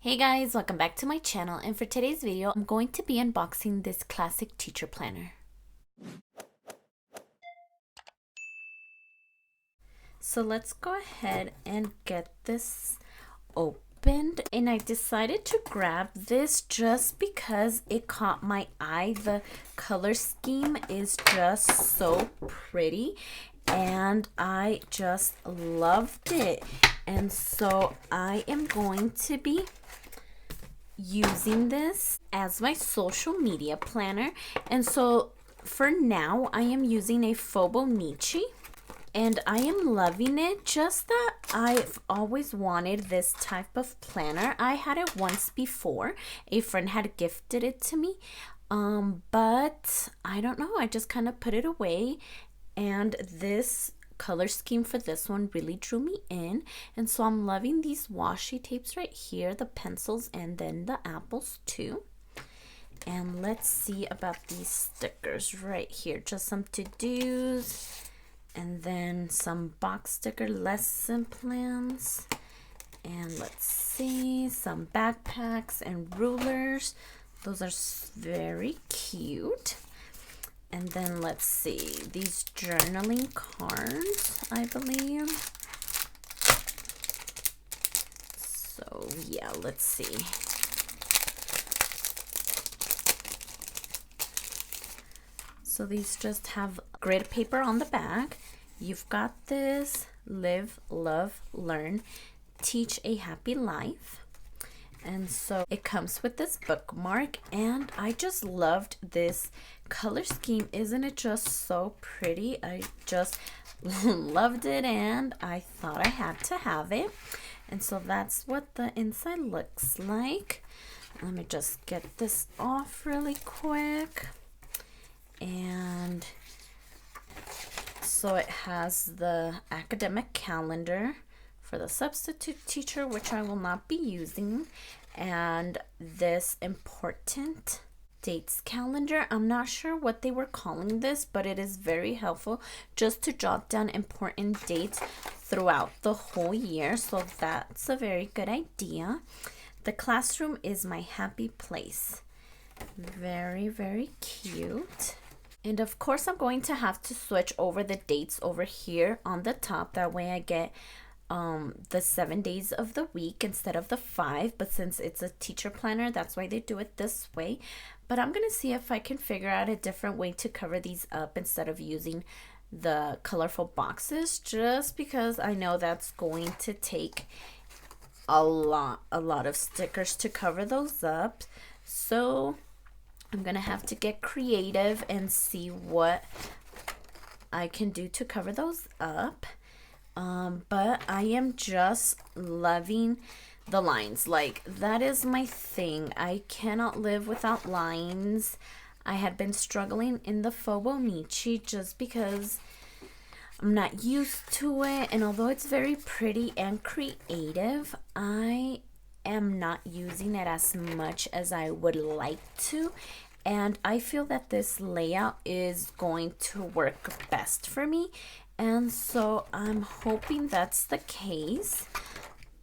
Hey guys, welcome back to my channel, and for today's video I'm going to be unboxing this classic teacher planner. So let's go ahead and get this opened, and I decided to grab this just because it caught my eye. The color scheme is just so pretty and I just loved it, and so I am going to be using this as my social media planner. And so for now I am using a Fibonacci and I am loving it. Just that I've always wanted this type of planner. I had it once before. A friend had gifted it to me, but I don't know, I just kind of put it away, and this color scheme for this one really drew me in, and so I'm loving these washi tapes right here, the pencils, and then the apples too. And let's see about these stickers right here. Just some to-dos, and then some box sticker lesson plans, and let's see, some backpacks and rulers. Those are very cute. And then let's see, these journaling cards, I believe. So yeah, let's see. So these just have grid paper on the back. You've got this live, love, learn, teach a happy life. And so it comes with this bookmark, and I just loved this color scheme. Isn't it just so pretty? I just loved it, and I thought I had to have it. And so that's what the inside looks like. Let me just get this off really quick. And so it has the academic calendar for the substitute teacher, which I will not be using, and this important dates calendar. I'm not sure what they were calling this, but it is very helpful just to jot down important dates throughout the whole year, so that's a very good idea. The classroom is my happy place. Very, very cute. And of course I'm going to have to switch over the dates over here on the top, that way I get the 7 days of the week instead of the 5, but since it's a teacher planner, that's why they do it this way. But I'm gonna see if I can figure out a different way to cover these up instead of using the colorful boxes, just because I know that's going to take a lot of stickers to cover those up. So I'm gonna have to get creative and see what I can do to cover those up. But I am just loving the lines. Like, that is my thing. I cannot live without lines. I had been struggling in the Fibonacci just because I'm not used to it, and although it's very pretty and creative, I am not using it as much as I would like to, and I feel that this layout is going to work best for me. And so I'm hoping that's the case.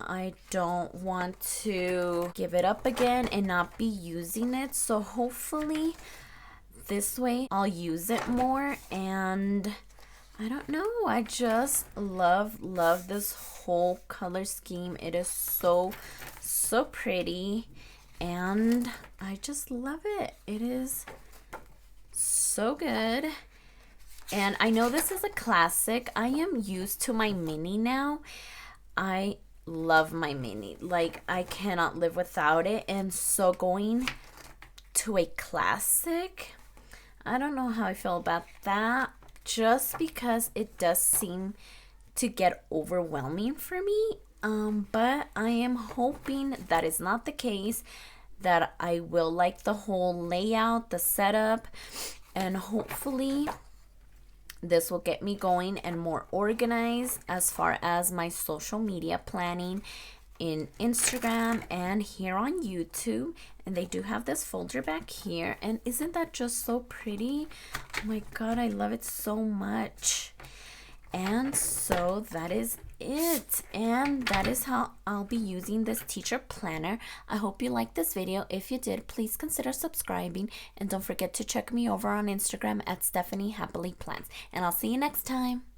I don't want to give it up again and not be using it. So hopefully this way I'll use it more. And I don't know, I just love this whole color scheme. It is so pretty, and I just love it. It is so good. And I know this is a classic. I am used to my mini now. I love my mini. Like, I cannot live without it. And so going to a classic, I don't know how I feel about that, just because it does seem to get overwhelming for me. But I am hoping that is not the case, that I will like the whole layout, the setup, and hopefully this will get me going and more organized as far as my social media planning in Instagram and here on YouTube. And they do have this folder back here, and isn't that just so pretty? Oh my god, I love it so much. And so that is it. And that is how I'll be using this teacher planner. I hope you liked this video. If you did, please consider subscribing. And don't forget to check me over on Instagram at Stephany Happily Plans. And I'll see you next time.